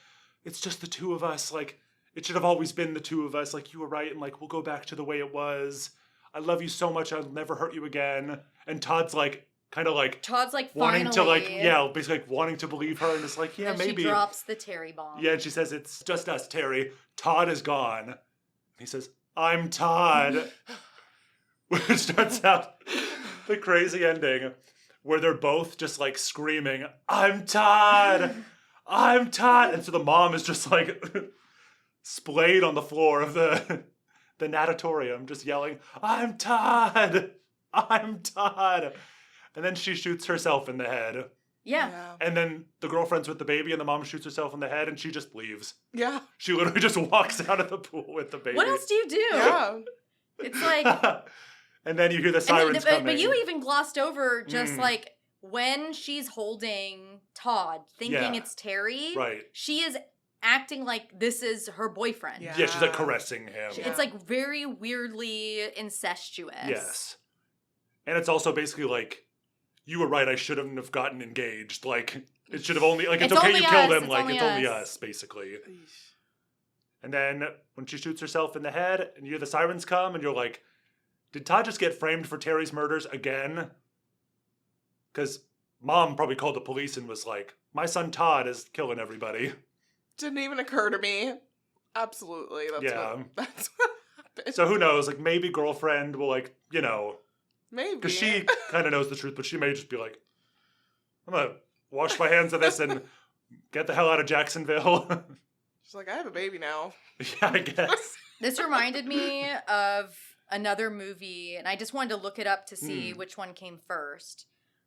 it's just the two of us. Like, it should have always been the two of us. Like, you were right, and like, we'll go back to the way it was. I love you so much. I'll never hurt you again. And Todd's like, kind of like... Todd's like, wanting finally. to like, yeah, basically like wanting to believe her. And it's like, yeah, and maybe. she drops the Terry bomb. Yeah, and she says, it's just us, Terry. Todd is gone. And he says, I'm Todd. Which starts out the crazy ending where they're both just like screaming, I'm Todd. I'm Todd. And so the mom is just like splayed on the floor of the natatorium, just yelling, I'm Todd. I'm Todd. And then she shoots herself in the head. Yeah. And then the girlfriend's with the baby and the mom shoots herself in the head and she just leaves. Yeah. She literally just walks out of the pool with the baby. What else do you do? Yeah. It's like... And then you hear the sirens coming. But you even glossed over just like when she's holding Todd, thinking it's Terry. Right. She is acting like this is her boyfriend. Yeah. Yeah, she's like caressing him. It's like very weirdly incestuous. Yes. And it's also basically like, you were right, I shouldn't have gotten engaged. Like, it should have only, like, it's okay you killed him. Like, it's only us, basically. And then when she shoots herself in the head and you hear the sirens come and you're like, did Todd just get framed for Terry's murders again? Because Mom probably called the police and was like, my son Todd is killing everybody. Didn't even occur to me. Absolutely. That's what happened. So who knows? Like, maybe girlfriend will, like, you know. Maybe. Because she kind of knows the truth, but she may just be like, I'm going to wash my hands of this and get the hell out of Jacksonville. She's like, I have a baby now. Yeah, I guess. This reminded me of another movie, and I just wanted to look it up to see which one came first.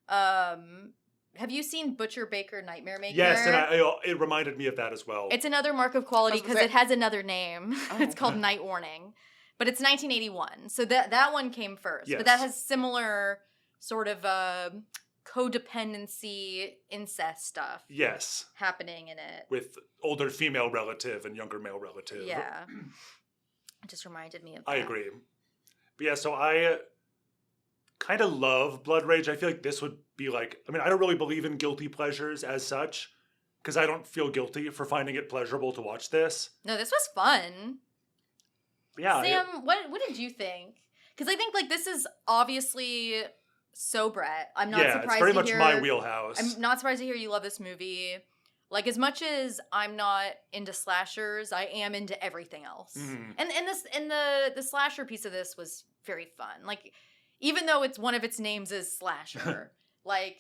Have you seen Butcher Baker Nightmare Maker? Yes, and it reminded me of that as well. It's another mark of quality because it has another name. Oh. It's called Night Warning. But it's 1981, so that one came first. Yes. But that has similar sort of codependency, incest stuff. Yes. Happening in it. With older female relative and younger male relative. Yeah. It just reminded me of that. I agree. But yeah, so I kind of love Blood Rage. I feel like this would be like, I mean, I don't really believe in guilty pleasures as such, because I don't feel guilty for finding it pleasurable to watch this. No, this was fun. Yeah. Sam, what did you think? Because I think like this is obviously so Brett. I'm not surprised to hear. It's very much my wheelhouse. I'm not surprised to hear you love this movie. Like, as much as I'm not into slashers, I am into everything else. Mm. And the slasher piece of this was very fun. Like, even though it's one of its names is slasher, like,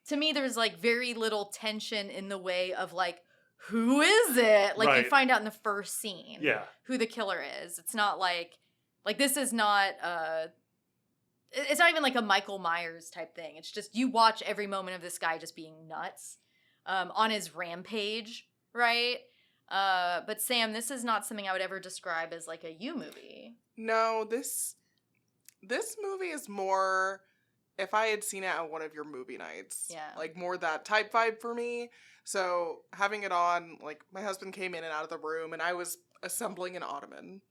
to me, there's like very little tension in the way of like, who is it? Like, you find out in the first scene who the killer is. It's not like this is not it's not even like a Michael Myers type thing. It's just you watch every moment of this guy just being nuts on his rampage, right? But Sam, this is not something I would ever describe as like a you movie. No, this movie is more if I had seen it at one of your movie nights. Yeah. Like more that type vibe for me. So having it on, like my husband came in and out of the room and I was assembling an ottoman.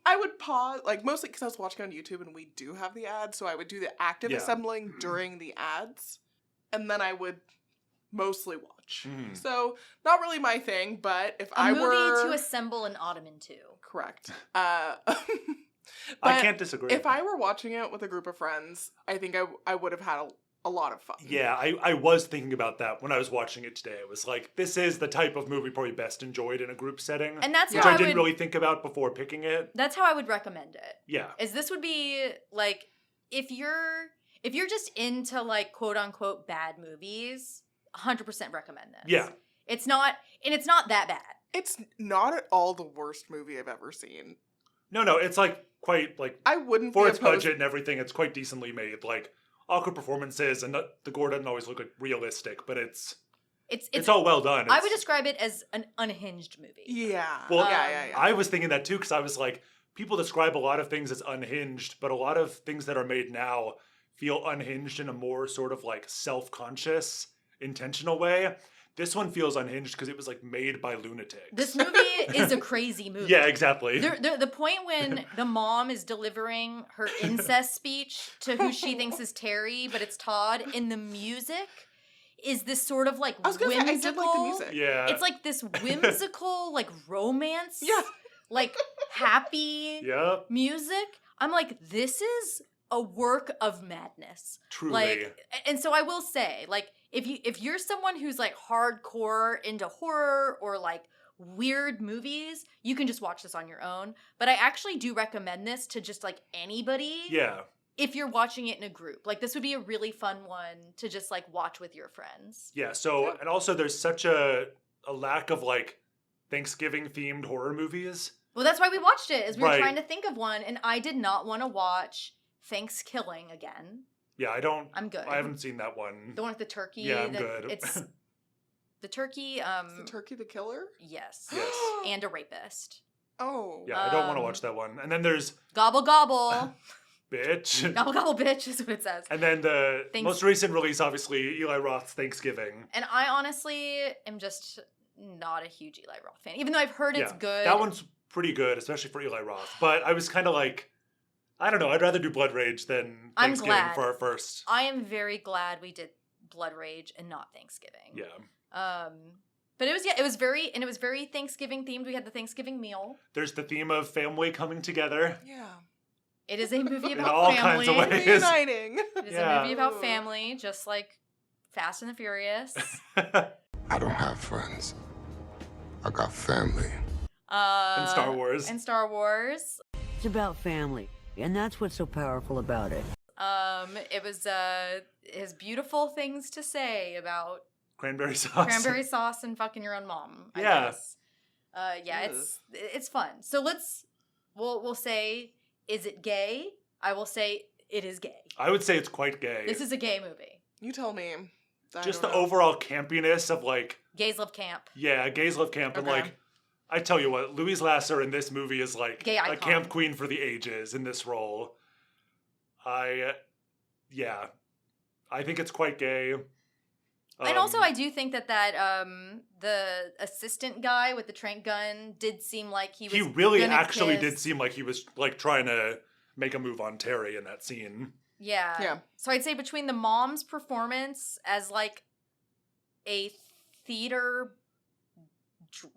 I would pause, like mostly because I was watching on YouTube and we do have the ads, so I would do the active assembling during the ads, and then I would mostly watch. Mm. So not really my thing, but if I were a movie to assemble an ottoman to. Correct. I can't disagree. If I were watching it with a group of friends, I think I would have had a lot of fun. Yeah, I was thinking about that when I was watching it today. It was like, this is the type of movie probably best enjoyed in a group setting. And that's which I didn't really think about before picking it. That's how I would recommend it. Yeah. Is this would be like, if you're just into like quote unquote bad movies, 100% recommend this. Yeah. It's not that bad. It's not at all the worst movie I've ever seen. No, it's like quite like, I wouldn't for its budget and everything, it's quite decently made. Like, awkward performances, and the gore doesn't always look like realistic, but it's all well done. I would describe it as an unhinged movie. Yeah. Well, yeah. I was thinking that too, because I was like, people describe a lot of things as unhinged, but a lot of things that are made now feel unhinged in a more sort of like self-conscious, intentional way. This one feels unhinged because it was like made by lunatics. This movie is a crazy movie. Yeah, exactly. The point when the mom is delivering her incest speech to who she thinks is Terry, but it's Todd, in the music is this sort of like whimsical. Say, I did like the music. Yeah. It's like this whimsical like romance. Yeah. Like happy music. I'm like, this is a work of madness. Truly. Like, and so I will say, like, if you're someone who's like hardcore into horror or like weird movies, you can just watch this on your own. But I actually do recommend this to just like anybody. Yeah. If you're watching it in a group. Like, this would be a really fun one to just like watch with your friends. Yeah. So, and also there's such a lack of like Thanksgiving themed horror movies. Well, that's why we watched it, is we were trying to think of one, and I did not want to watch Thanksgiving again. Yeah, I'm good. I haven't seen that one. The one with the turkey. Yeah, I'm good. It's the turkey. Is the turkey the killer? Yes. And a rapist. Oh. Yeah, I don't want to watch that one. And then there's Gobble Gobble. Bitch. Gobble Gobble Bitch is what it says. And then the most recent release, obviously, Eli Roth's Thanksgiving. And I honestly am just not a huge Eli Roth fan, even though I've heard it's good. That one's pretty good, especially for Eli Roth. But I was kind of like, I don't know. I'd rather do Blood Rage than Thanksgiving for our first. I am very glad we did Blood Rage and not Thanksgiving. Yeah. But it was very Thanksgiving themed. We had the Thanksgiving meal. There's the theme of family coming together. Yeah. It is a movie about all family. Kinds of ways. Reuniting. It is a movie about family, just like Fast and the Furious. I don't have friends. I got family. And Star Wars. It's about family. And that's what's so powerful about it. It was his beautiful things to say about cranberry sauce and fucking your own mom. I guess. It's fun. So we'll say, is it gay? I will say it is gay. I would say it's quite gay. This is a gay movie. You tell me. Just the overall campiness of like gays love camp. Yeah, gays love camp, and like I tell you what, Louise Lasser in this movie is like gay icon. A camp queen for the ages in this role. I think it's quite gay. And also, I do think that the assistant guy with the trank gun did seem like he was. He really actually did seem like he was like trying to make a move on Terry in that scene. Yeah. Yeah. So I'd say between the mom's performance as like a theater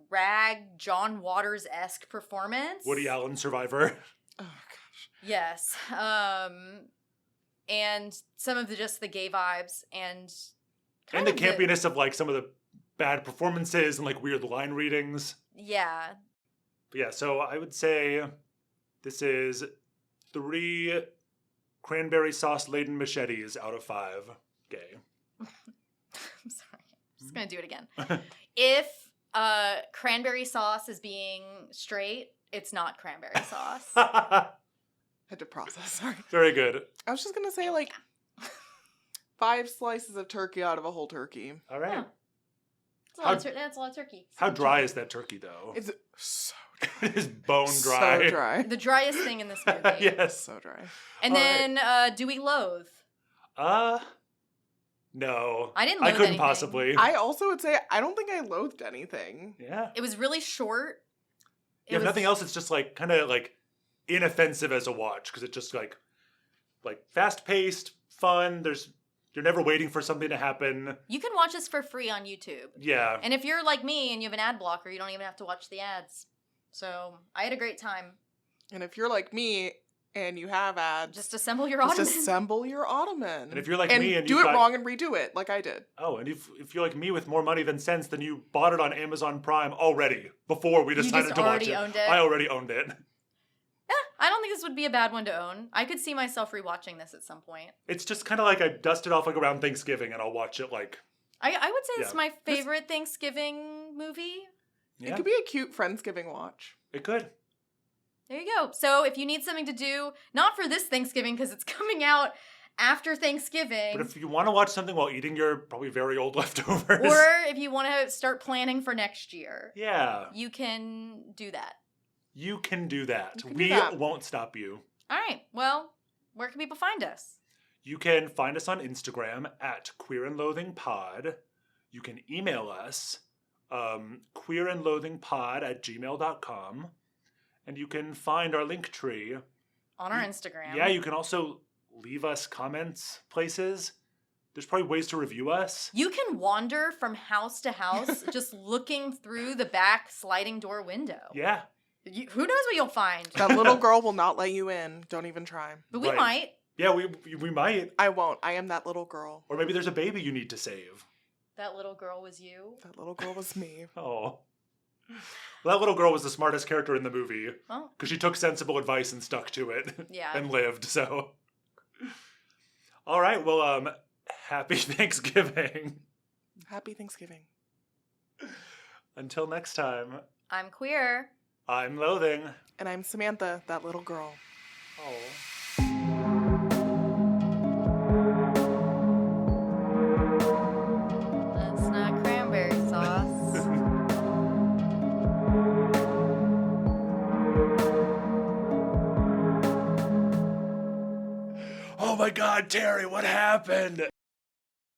drag John Waters-esque performance. Woody Allen survivor. Oh gosh. Yes. And some of the gay vibes and the campiness of like some of the bad performances and like weird line readings. Yeah. But yeah, so I would say this is 3 cranberry sauce laden machetes out of 5 gay. I'm sorry. I'm just gonna do it again. If cranberry sauce is being straight, it's not cranberry sauce. Had to process, sorry. Very good. I was just gonna say like 5 slices of turkey out of a whole turkey. All right. That's a lot of turkey. How dry is that turkey though? It's so dry. It is bone dry. So dry. The driest thing in this movie. Yes. So dry. And then do we loathe? No. I didn't loathe couldn't anything. possibly. I also would say I don't think I loathed anything. Yeah. It was really short. If nothing else, it's just like kind of like inoffensive as a watch because it's just like fast paced, fun. You're never waiting for something to happen. You can watch this for free on YouTube. Yeah. And if you're like me and you have an ad blocker, you don't even have to watch the ads. So I had a great time. And if you're like me and you have ads, just assemble your ottoman. Just assemble your ottoman. And if you're like me and do it wrong and redo it like I did. Oh, and if you're like me with more money than sense, then you bought it on Amazon Prime already before we decided to watch it. Owned it. I already owned it. I don't think this would be a bad one to own. I could see myself rewatching this at some point. It's just kind of like I dust it off like around Thanksgiving and I'll watch it like... I would say it's my favorite Thanksgiving movie. Yeah. It could be a cute Friendsgiving watch. It could. There you go. So if you need something to do, not for this Thanksgiving because it's coming out after Thanksgiving. But if you want to watch something while eating your probably very old leftovers. Or if you want to start planning for next year. Yeah. You can do that. You can do that. We won't stop you. All right. Well, where can people find us? You can find us on Instagram at Queer and Loathing Pod. You can email us, queerandloathingpod@gmail.com. And you can find our link tree. On our Instagram. Yeah, you can also leave us comments places. There's probably ways to review us. You can wander from house to house just looking through the back sliding door window. Yeah. Who knows what you'll find? That little girl will not let you in. Don't even try. But we might. Yeah, we might. I won't. I am that little girl. Or maybe there's a baby you need to save. That little girl was you? That little girl was me. Oh. Well, that little girl was the smartest character in the movie. Oh. Because she took sensible advice and stuck to it. Yeah. And lived, so. All right, well, happy Thanksgiving. Happy Thanksgiving. Until next time. I'm Queer. I'm Loathing. And I'm Samantha, that little girl. Oh. That's not cranberry sauce. Oh my God, Terry, what happened?